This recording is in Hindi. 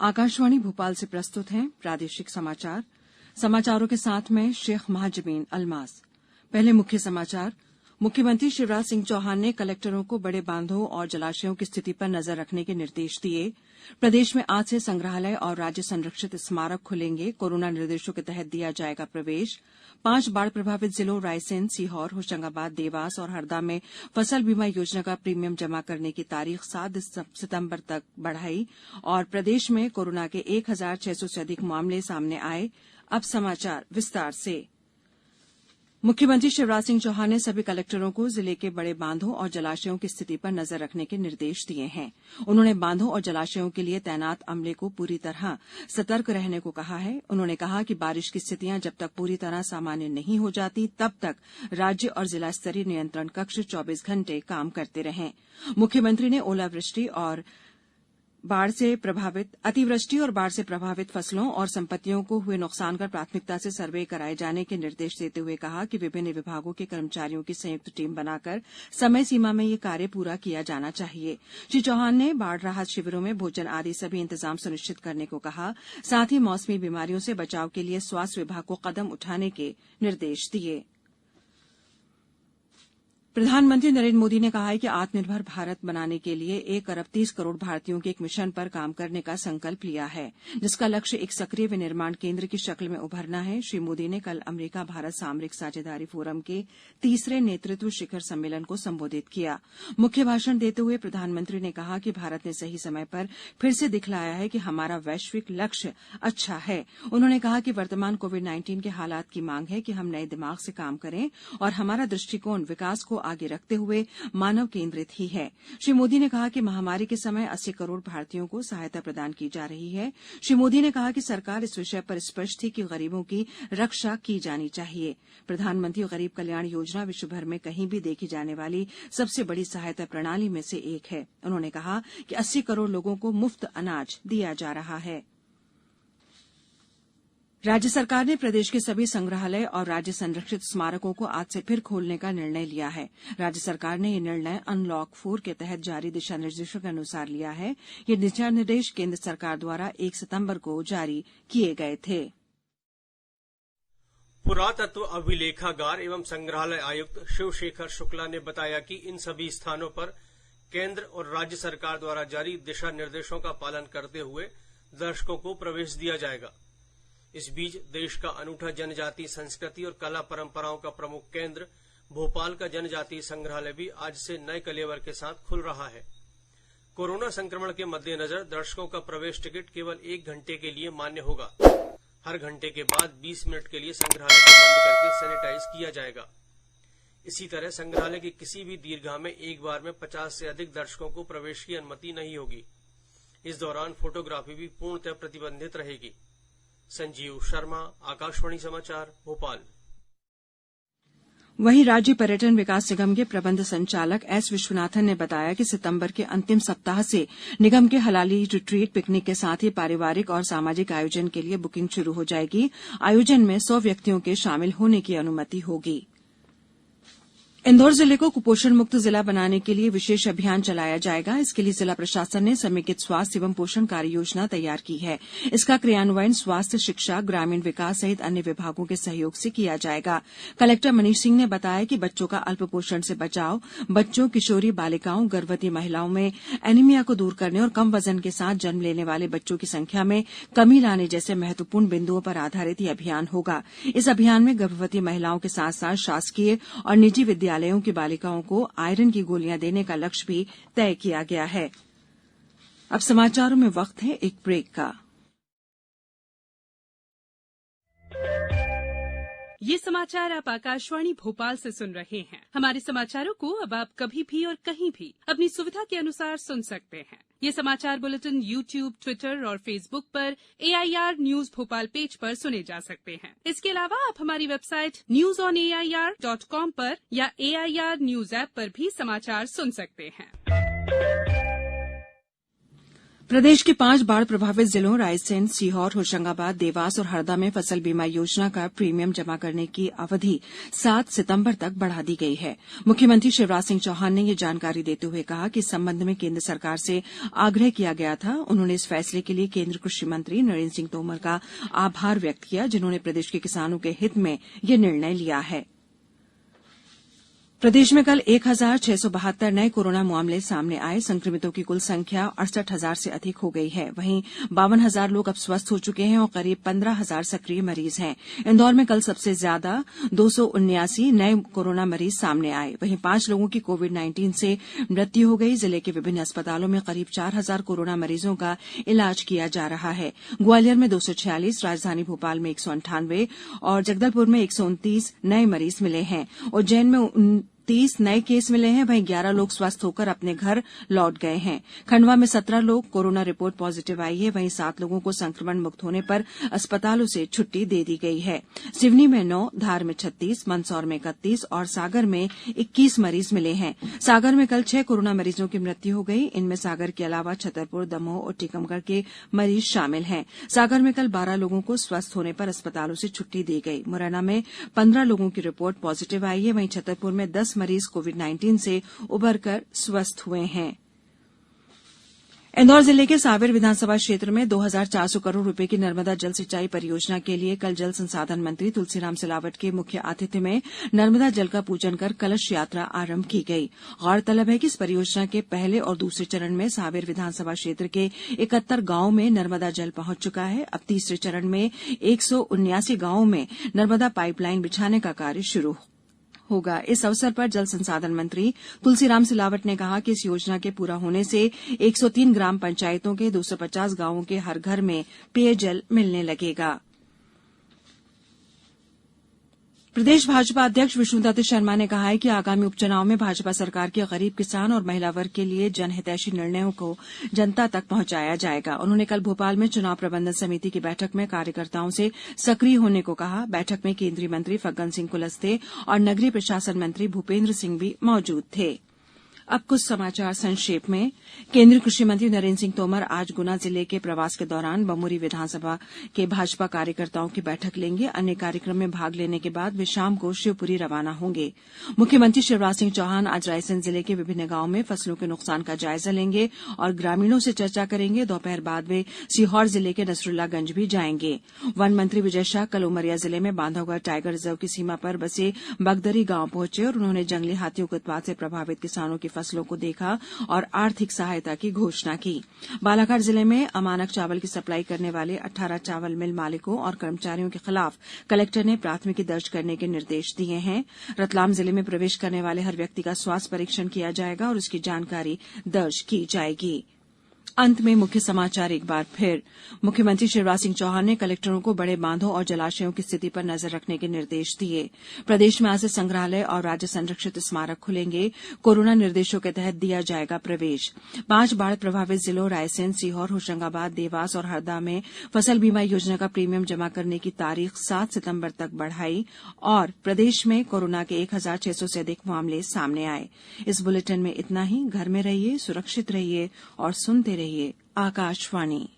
आकाशवाणी भोपाल से प्रस्तुत हैं प्रादेशिक समाचार। समाचारों के साथ में शेख महाजबीन अलमास। पहले मुख्य समाचार। मुख्यमंत्री शिवराज सिंह चौहान ने कलेक्टरों को बड़े बांधों और जलाशयों की स्थिति पर नजर रखने के निर्देश दिए। प्रदेश में आज से संग्रहालय और राज्य संरक्षित स्मारक खुलेंगे। कोरोना निर्देशों के तहत दिया जाएगा प्रवेश। 5 बाढ़ प्रभावित जिलों रायसेन, सीहोर, होशंगाबाद, देवास और हरदा में फसल बीमा योजना का प्रीमियम जमा करने की तारीख 7 सितंबर तक बढ़ाई। और प्रदेश में कोरोना के 1,600 से अधिक मामले सामने आए। अब समाचार विस्तार से। मुख्यमंत्री शिवराज सिंह चौहान ने सभी कलेक्टरों को जिले के बड़े बांधों और जलाशयों की स्थिति पर नजर रखने के निर्देश दिए हैं। उन्होंने बांधों और जलाशयों के लिए तैनात अमले को पूरी तरह सतर्क रहने को कहा है। उन्होंने कहा कि बारिश की स्थितियां जब तक पूरी तरह सामान्य नहीं हो जाती तब तक राज्य और जिला स्तरीय नियंत्रण कक्ष 24 घंटे काम करते रहें। मुख्यमंत्री ने ओलावृष्टि और अतिवृष्टि और बाढ़ से प्रभावित फसलों और संपत्तियों को हुए नुकसान का प्राथमिकता से सर्वे कराए जाने के निर्देश देते हुए कहा कि विभिन्न विभागों के कर्मचारियों की संयुक्त टीम बनाकर समय सीमा में ये कार्य पूरा किया जाना चाहिए। श्री चौहान ने बाढ़ राहत शिविरों में भोजन आदि सभी इंतजाम सुनिश्चित करने को कहा। साथ ही मौसमी बीमारियों से बचाव के लिए स्वास्थ्य विभाग को कदम उठाने के निर्देश दिए। प्रधानमंत्री नरेंद्र मोदी ने कहा है कि आत्मनिर्भर भारत बनाने के लिए 1 अरब 30 करोड़ भारतीयों के एक मिशन पर काम करने का संकल्प लिया है, जिसका लक्ष्य एक सक्रिय विनिर्माण केंद्र की शक्ल में उभरना है। श्री मोदी ने कल अमेरिका भारत सामरिक साझेदारी फोरम के 3रे नेतृत्व शिखर सम्मेलन को संबोधित किया। मुख्य भाषण देते हुए प्रधानमंत्री ने कहा कि भारत ने सही समय पर फिर से दिखलाया है कि हमारा वैश्विक लक्ष्य अच्छा है। उन्होंने कहा कि वर्तमान कोविड-19 के हालात की मांग है कि हम नए दिमाग से काम करें और हमारा दृष्टिकोण विकास को आगे रखते हुए मानव केंद्रित ही है। श्री मोदी ने कहा कि महामारी के समय 80 करोड़ भारतीयों को सहायता प्रदान की जा रही है। श्री मोदी ने कहा कि सरकार इस विषय पर स्पष्ट थी कि गरीबों की रक्षा की जानी चाहिए। प्रधानमंत्री गरीब कल्याण योजना विश्व भर में कहीं भी देखी जाने वाली सबसे बड़ी सहायता प्रणाली में से एक है। उन्होंने कहा कि 80 करोड़ लोगों को मुफ्त अनाज दिया जा रहा है। राज्य सरकार ने प्रदेश के सभी संग्रहालय और राज्य संरक्षित स्मारकों को आज से फिर खोलने का निर्णय लिया है। राज्य सरकार ने यह निर्णय अनलॉक 4 के तहत जारी दिशा निर्देशों के अनुसार लिया है। ये दिशा निर्देश केंद्र सरकार द्वारा 1 सितंबर को जारी किए गए थे। पुरातत्व अभिलेखागार एवं संग्रहालय आयुक्त शिवशेखर शुक्ला ने बताया कि इन सभी स्थानों पर केंद्र और राज्य सरकार द्वारा जारी दिशा निर्देशों का पालन करते हुए दर्शकों को प्रवेश दिया जाएगा। इस बीच देश का अनूठा जनजातीय संस्कृति और कला परंपराओं का प्रमुख केंद्र भोपाल का जनजातीय संग्रहालय भी आज से नए कलेवर के साथ खुल रहा है। कोरोना संक्रमण के मद्देनजर दर्शकों का प्रवेश टिकट केवल 1 घंटे के लिए मान्य होगा। हर घंटे के बाद 20 मिनट के लिए संग्रहालय को बंद करके सैनिटाइज किया जाएगा। इसी तरह संग्रहालय की किसी भी दीर्घा में एक बार में 50 से अधिक दर्शकों को प्रवेश की अनुमति नहीं होगी। इस दौरान फोटोग्राफी भी पूर्णतः प्रतिबंधित रहेगी। संजीव शर्मा, आकाशवाणी समाचार, भोपाल। वहीं राज्य पर्यटन विकास निगम के प्रबंध संचालक एस विश्वनाथन ने बताया कि सितंबर के अंतिम सप्ताह से निगम के हलाली रिट्रीट, पिकनिक के साथ ही पारिवारिक और सामाजिक आयोजन के लिए बुकिंग शुरू हो जाएगी। आयोजन में 100 व्यक्तियों के शामिल होने की अनुमति होगी। इंदौर जिले को कुपोषण मुक्त जिला बनाने के लिए विशेष अभियान चलाया जाएगा। इसके लिए जिला प्रशासन ने समेकित स्वास्थ्य एवं पोषण कार्य योजना तैयार की है। इसका क्रियान्वयन स्वास्थ्य, शिक्षा, ग्रामीण विकास सहित अन्य विभागों के सहयोग से किया जाएगा। कलेक्टर मनीष सिंह ने बताया कि बच्चों का अल्पपोषण से बचाव, बच्चों, किशोरी बालिकाओं, गर्भवती महिलाओं में एनीमिया को दूर करने और कम वजन के साथ जन्म लेने वाले बच्चों की संख्या में कमी लाने जैसे महत्वपूर्ण बिंदुओं पर आधारित यह अभियान होगा। इस अभियान में गर्भवती महिलाओं के साथ साथ शासकीय और निजी विद्यालयों की बालिकाओं को आयरन की गोलियां देने का लक्ष्य भी तय किया गया है। अब समाचारों में वक्त है एक ब्रेक का। ये समाचार आप आकाशवाणी भोपाल से सुन रहे हैं। हमारे समाचारों को अब आप कभी भी और कहीं भी अपनी सुविधा के अनुसार सुन सकते हैं। ये समाचार बुलेटिन YouTube, ट्विटर और फेसबुक पर AIR न्यूज भोपाल पेज पर सुने जा सकते हैं। इसके अलावा आप हमारी वेबसाइट newsonair.com पर या AIR न्यूज ऐप पर भी समाचार सुन सकते हैं। प्रदेश के 5 बाढ़ प्रभावित जिलों रायसेन, सीहोर, होशंगाबाद, देवास और हरदा में फसल बीमा योजना का प्रीमियम जमा करने की अवधि 7 सितंबर तक बढ़ा दी गई है। मुख्यमंत्री शिवराज सिंह चौहान ने ये जानकारी देते हुए कहा कि इस संबंध में केंद्र सरकार से आग्रह किया गया था। उन्होंने इस फैसले के लिए केंद्रीय कृषि मंत्री नरेंद्र सिंह तोमर का आभार व्यक्त किया, जिन्होंने प्रदेश के किसानों के हित में ये निर्णय लिया है। प्रदेश में कल 1,672 नए कोरोना मामले सामने आए। संक्रमितों की कुल संख्या 68,000 से अधिक हो गई है। वहीं 52,000 लोग अब स्वस्थ हो चुके हैं और करीब 15,000 सक्रिय मरीज हैं। इंदौर में कल सबसे ज्यादा 279 नए कोरोना मरीज सामने आए। वहीं 5 लोगों की कोविड-19 से मृत्यु हो गई। जिले के विभिन्न अस्पतालों में करीब 4,000 कोरोना मरीजों का इलाज किया जा रहा है। ग्वालियर में 246, राजधानी भोपाल में 198 और जगदलपुर में 129 नए मरीज मिले हैं। उज्जैन में 30 नए केस मिले हैं। वहीं 11 लोग स्वस्थ होकर अपने घर लौट गए हैं। खंडवा में 17 लोग कोरोना रिपोर्ट पॉजिटिव आई है। वहीं 7 लोगों को संक्रमण मुक्त होने पर अस्पतालों से छुट्टी दे दी गई है। सिवनी में 9, धार में 36, मंदसौर में 31 और सागर में 21 मरीज मिले हैं। सागर में कल 6 कोरोना मरीजों की मृत्यु हो गई। इनमें सागर के अलावा छतरपुर, दमोह और टीकमगढ़ के मरीज शामिल हैं। सागर में कल 12 लोगों को स्वस्थ होने पर अस्पतालों से छुट्टी दी गई। मुरैना में 15 लोगों की रिपोर्ट पॉजिटिव आई है। वहीं छतरपुर में 10 मरीज कोविड-19 से उबरकर स्वस्थ हुए हैं। इंदौर जिले के सांवेर विधानसभा क्षेत्र में 2,400 करोड़ रुपए की नर्मदा जल सिंचाई परियोजना के लिए कल जल संसाधन मंत्री तुलसीराम सिलावट के मुख्य आतिथ्य में नर्मदा जल का पूजन कर कलश यात्रा आरंभ की गई। गौरतलब है कि इस परियोजना के पहले और दूसरे चरण में सांवेर विधानसभा क्षेत्र के 71 गांवों में नर्मदा जल पहुंच चुका है। अब तीसरे चरण में 179 गांवों में नर्मदा पाइपलाइन बिछाने का कार्य शुरू होगा। इस अवसर पर जल संसाधन मंत्री तुलसीराम सिलावट ने कहा कि इस योजना के पूरा होने से 103 ग्राम पंचायतों के 250 गांवों के हर घर में पेयजल मिलने लगेगा। प्रदेश भाजपा अध्यक्ष विष्णुदत्त शर्मा ने कहा है कि आगामी उपचुनाव में भाजपा सरकार के गरीब किसान और महिला वर्ग के लिए जनहितैषी निर्णयों को जनता तक पहुंचाया जाएगा। उन्होंने कल भोपाल में चुनाव प्रबंधन समिति की बैठक में कार्यकर्ताओं से सक्रिय होने को कहा। बैठक में केंद्रीय मंत्री फग्गन सिंह कुलस्ते और नगरीय प्रशासन मंत्री भूपेन्द्र सिंह भी मौजूद थे। अब कुछ समाचार संक्षेप में। केंद्रीय कृषि मंत्री नरेंद्र सिंह तोमर आज गुना जिले के प्रवास के दौरान बमोरी विधानसभा के भाजपा कार्यकर्ताओं की बैठक लेंगे। अन्य कार्यक्रम में भाग लेने के बाद वे शाम को शिवपुरी रवाना होंगे। मुख्यमंत्री शिवराज सिंह चौहान आज रायसेन जिले के विभिन्न गांवों में फसलों के नुकसान का जायजा लेंगे और ग्रामीणों से चर्चा करेंगे। दोपहर बाद वे सीहोर जिले के नसरुल्लागंज भी जाएंगे। वन मंत्री विजय शाह कल उमरिया जिले में बांधवगढ़ टाइगर रिजर्व की सीमा पर बसे बगदरी गांव पहुंचे और उन्होंने जंगली हाथियों के उत्पात से प्रभावित किसानों की फसलों को देखा और आर्थिक सहायता की घोषणा की। बालाघाट जिले में अमानक चावल की सप्लाई करने वाले 18 चावल मिल मालिकों और कर्मचारियों के खिलाफ कलेक्टर ने प्राथमिकी दर्ज करने के निर्देश दिए हैं। रतलाम जिले में प्रवेश करने वाले हर व्यक्ति का स्वास्थ्य परीक्षण किया जाएगा और उसकी जानकारी दर्ज की जाएगी। अंत में मुख्य समाचार एक बार फिर। मुख्यमंत्री शिवराज सिंह चौहान ने कलेक्टरों को बड़े बांधों और जलाशयों की स्थिति पर नजर रखने के निर्देश दिए। प्रदेश में आज से संग्रहालय और राज्य संरक्षित स्मारक खुलेंगे। कोरोना निर्देशों के तहत दिया जाएगा प्रवेश। 5 बाढ़ प्रभावित जिलों रायसेन, सीहोर, होशंगाबाद, देवास और हरदा में फसल बीमा योजना का प्रीमियम जमा करने की तारीख 7 सितंबर तक बढ़ाई और प्रदेश में कोरोना के 1,600 से अधिक मामले सामने आए। इस बुलेटिन में इतना ही। घर में रहिए, सुरक्षित रहिए और सुनते रहिए आकाशवाणी।